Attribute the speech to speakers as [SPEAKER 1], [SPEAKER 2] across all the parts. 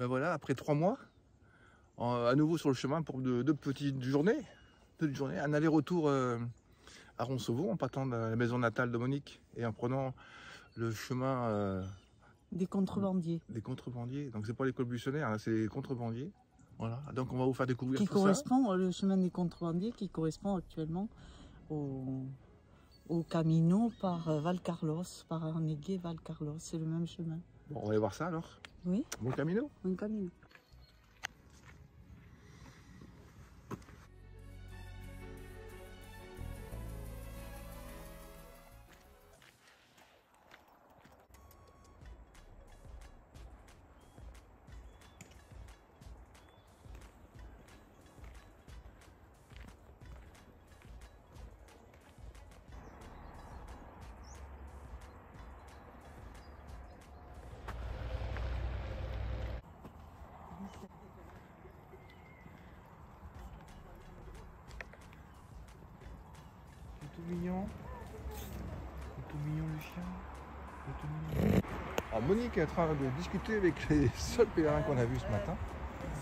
[SPEAKER 1] Ben voilà, après 3 mois, à nouveau sur le chemin pour deux petites journées. Un aller-retour à Roncevaux en partant de la maison natale de Monique et en prenant le chemin
[SPEAKER 2] des contrebandiers.
[SPEAKER 1] Des contrebandiers. Donc c'est pas l'école buissonnière, là c'est les contrebandiers. Voilà. Donc on va vous faire découvrir
[SPEAKER 2] qui
[SPEAKER 1] tout
[SPEAKER 2] correspond, ça. Le chemin des contrebandiers qui correspond actuellement au Camino par Valcarlos, par Arneguet Valcarlos. C'est le même chemin.
[SPEAKER 1] Bon, on va aller voir ça alors.
[SPEAKER 2] Oui.
[SPEAKER 1] Bon Camino.
[SPEAKER 2] Bon Camino.
[SPEAKER 1] Tout mignon. Tout mignon le chien. Tout mignon. Alors Monique est en train de discuter avec les seuls pèlerins qu'on a vus ce matin.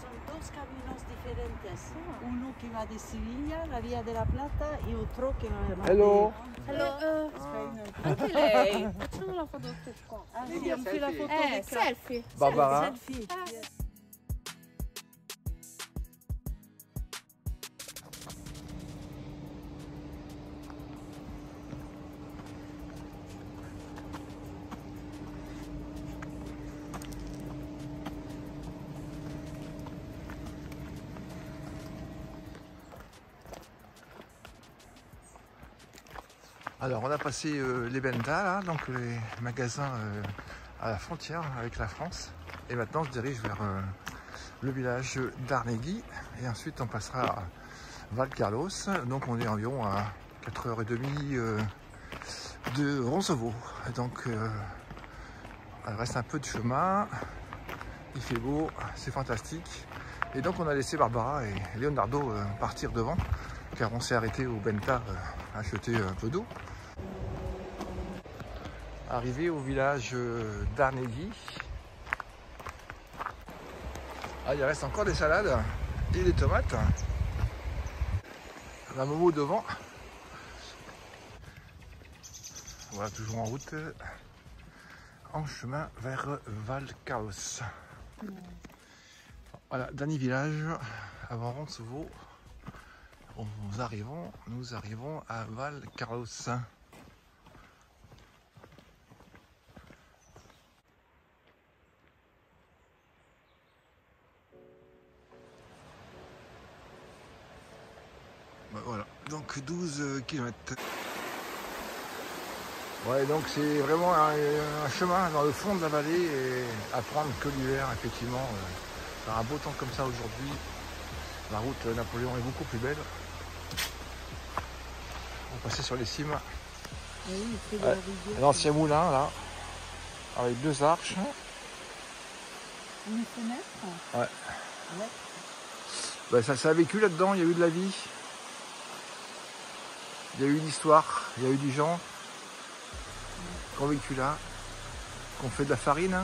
[SPEAKER 2] Son dos caminos diferentes. Uno que va de Sevilla, la Via de la Plata, e otro che va
[SPEAKER 1] Hello.
[SPEAKER 3] Hello.
[SPEAKER 4] Anche lei. Facciamo la foto tutti qua.
[SPEAKER 2] Ah sì, on fait la photo des
[SPEAKER 4] Selfie.
[SPEAKER 1] Barbara.
[SPEAKER 2] selfie.
[SPEAKER 1] Alors on a passé les Benta, là, donc les magasins à la frontière avec la France. Et maintenant on se dirige vers le village d'Arneguy. Et ensuite on passera à Valcarlos. Donc on est environ à 4h30 de Roncevaux. Donc il reste un peu de chemin. Il fait beau, c'est fantastique. Et donc on a laissé Barbara et Leonardo partir devant. Car on s'est arrêté au Benta acheter un peu d'eau. Arrivé au village d'Arneguy. Ah, il reste encore des salades et des tomates. La Momo devant. Voilà, toujours en route. En chemin vers Valcarlos. Voilà, dernier village avant Roncevaux. Nous arrivons à Valcarlos. Voilà, donc 12 km. Ouais, donc c'est vraiment un chemin dans le fond de la vallée et à prendre que l'hiver, effectivement. Faire un beau temps comme ça aujourd'hui, la route Napoléon est beaucoup plus belle. On va passer sur les cimes.
[SPEAKER 2] Oui,
[SPEAKER 1] L'ancien moulin là, avec 2 arches.
[SPEAKER 2] Une fenêtre.
[SPEAKER 1] Ouais.
[SPEAKER 2] Ouais.
[SPEAKER 1] Ben, ça a vécu là-dedans, il y a eu de la vie. Il y a eu une histoire, il y a eu des gens qui ont vécu là, qui ont fait de la farine.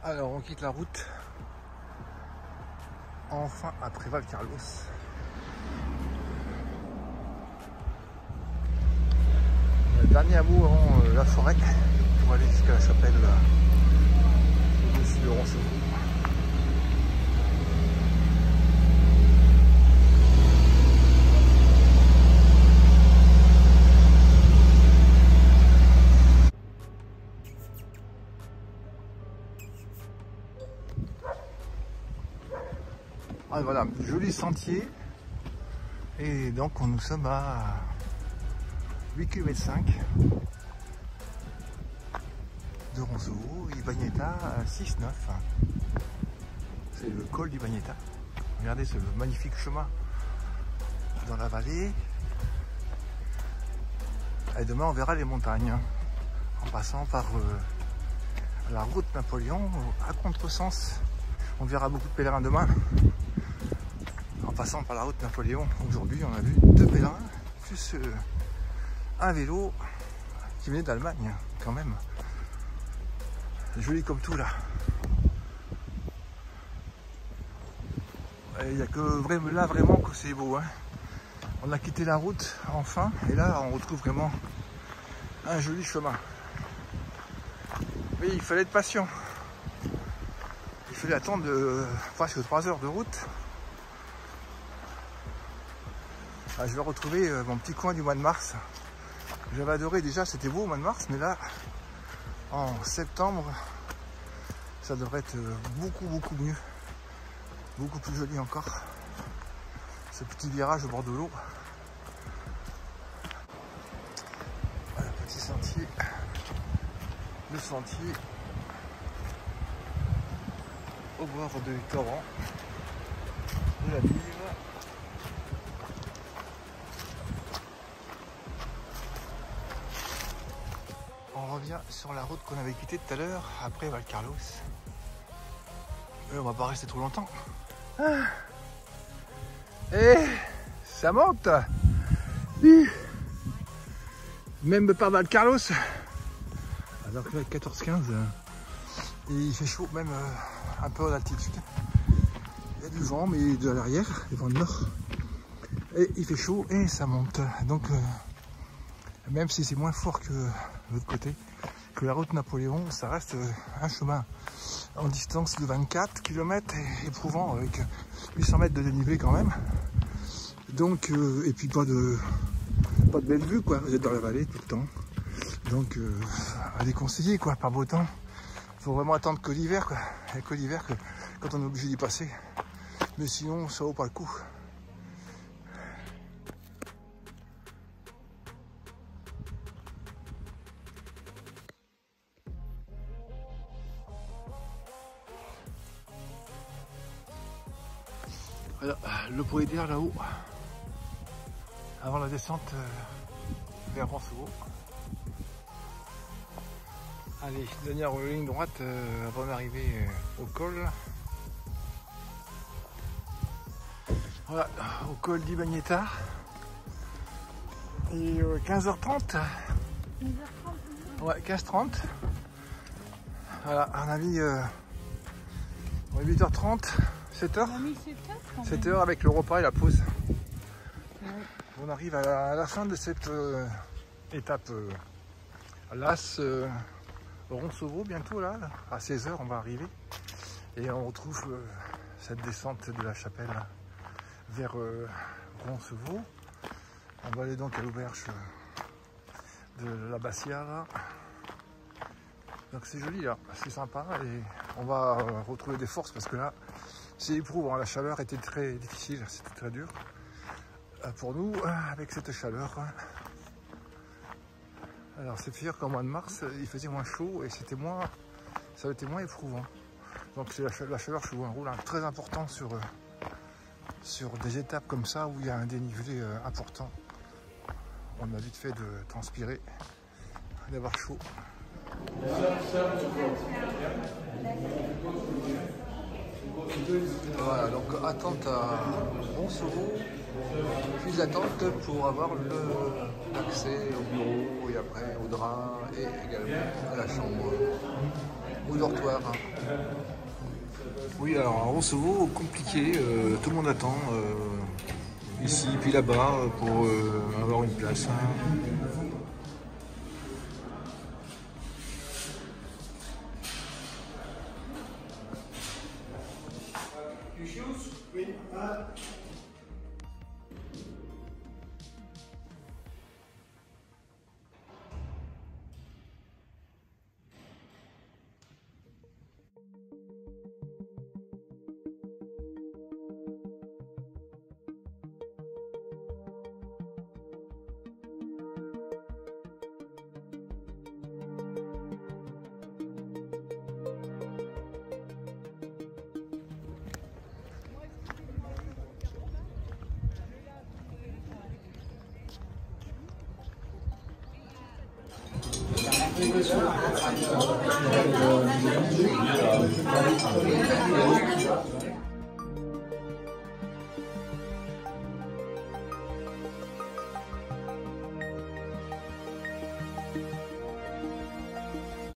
[SPEAKER 1] Alors on quitte la route, enfin après Valcarlos. Le dernier hameau avant la forêt pour aller jusqu'à la chapelle au-dessus de Roncevaux. Ah, voilà, joli sentier. Et donc nous sommes à 8 km 5 de Roncevaux et Bagneta à 6,9. C'est le col du Bagneta. Regardez ce magnifique chemin dans la vallée. Et demain on verra les montagnes, hein, en passant par la route Napoléon à contresens. On verra beaucoup de pèlerins demain. En passant par la route Napoléon, aujourd'hui on a vu 2 pèlerins, plus un vélo qui venait d'Allemagne quand même. Joli comme tout là. Il n'y a que là vraiment que c'est beau, hein. On a quitté la route enfin et là on retrouve vraiment un joli chemin. Mais il fallait être patient. Il fallait attendre presque 3 heures de route. Ah, je vais retrouver mon petit coin du mois de mars. J'avais adoré déjà, c'était beau au mois de mars, mais là, en septembre, ça devrait être beaucoup mieux. Beaucoup plus joli encore. Ce petit virage au bord de l'eau. Voilà, petit sentier. Le sentier au bord du torrent de la Bive. On revient sur la route qu'on avait quittée tout à l'heure, après Valcarlos. On va pas rester trop longtemps. Et ça monte. Même par Valcarlos. Alors que 14-15, et il fait chaud même un peu à l'altitude. Il y a du vent mais de l'arrière, du vent de nord. Et il fait chaud et ça monte. Donc même si c'est moins fort que l'autre côté, que la route Napoléon, ça reste un chemin en distance de 24 km et éprouvant avec 800 mètres de dénivelé quand même. Donc et puis pas de belle vue quoi, vous êtes dans la vallée tout le temps. Donc à déconseiller quoi, par beau temps. Faut vraiment attendre que l'hiver quoi. Il n'y a que l'hiver que quand on est obligé d'y passer. Mais sinon ça vaut pas le coup. Voilà, le point d'air là-haut. Avant la descente vers Roncevaux. Allez, dernière ligne droite avant d'arriver au col. Voilà, au col d'Ibagneta. Et 15h30. 15h30. Ouais, 15h30. Voilà, on a mis 8h30, 7h. 7h avec le repas et la pause. Ouais. On arrive à la fin de cette étape Las Roncevaux bientôt là, à 16h on va arriver et on retrouve cette descente de la chapelle vers Roncevaux. On va aller donc à l'auberge de la Bassia là. Donc c'est joli là, c'est sympa et on va retrouver des forces parce que là c'est éprouvant, la chaleur était très difficile, c'était très dur pour nous avec cette chaleur. Alors c'est sûr qu'en mois de mars, il faisait moins chaud et ça a été moins éprouvant. Donc la chaleur joue un rôle très important sur des étapes comme ça où il y a un dénivelé important. On a vite fait de transpirer, d'avoir chaud. Voilà, donc attente à Roncevaux, puis attente pour avoir l'accès au bureau et après au drap et également à la chambre, au dortoir. Oui, alors à Roncevaux, compliqué, tout le monde attend ici puis là-bas pour avoir une place. Grazie.